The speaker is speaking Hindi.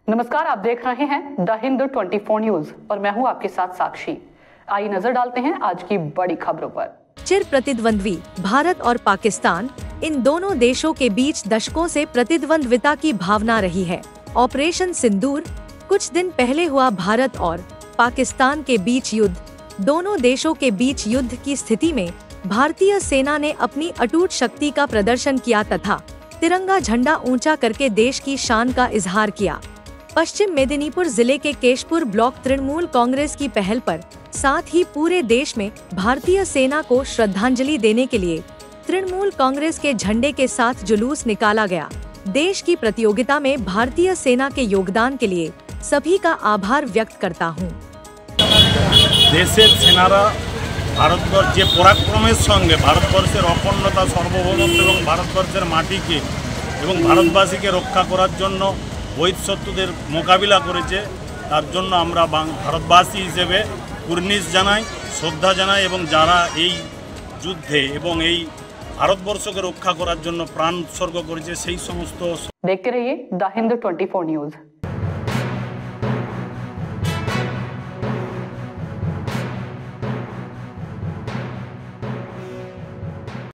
नमस्कार, आप देख रहे हैं द हिंदू 24 न्यूज और मैं हूं आपके साथ साक्षी। आइए नजर डालते हैं आज की बड़ी खबरों पर। चिर प्रतिद्वंद्वी भारत और पाकिस्तान, इन दोनों देशों के बीच दशकों से प्रतिद्वंद्विता की भावना रही है। ऑपरेशन सिंदूर, कुछ दिन पहले हुआ भारत और पाकिस्तान के बीच युद्ध। दोनों देशों के बीच युद्ध की स्थिति में भारतीय सेना ने अपनी अटूट शक्ति का प्रदर्शन किया तथा तिरंगा झंडा ऊंचा करके देश की शान का इजहार किया। पश्चिम मेदिनीपुर जिले के केशपुर ब्लॉक तृणमूल कांग्रेस की पहल पर, साथ ही पूरे देश में भारतीय सेना को श्रद्धांजलि देने के लिए तृणमूल कांग्रेस के झंडे के साथ जुलूस निकाला गया। देश की प्रतियोगिता में भारतीय सेना के योगदान के लिए सभी का आभार व्यक्त करता हूँ। देशेर सेनारा भारतवर्ष जे पराक्रमेर संगे भारतवर्षेर अखंडता सार्वभौमत्व एवं भारतवर्षेर माटिके एवं भारतवासीके रक्षा करार जन्य বহিঃশত্রুদের মোকাবিলা করেছে, তার জন্য আমরা ভারতবাসী হিসেবে কুর্নিশ জানাই, শ্রদ্ধা জানাই এবং যারা এই যুদ্ধে এবং এই ভারতবর্ষকে রক্ষা করার জন্য প্রাণ উৎসর্গ করেছে সেই সমস্ত। देखते रहिए द हिंदू 24 न्यूज।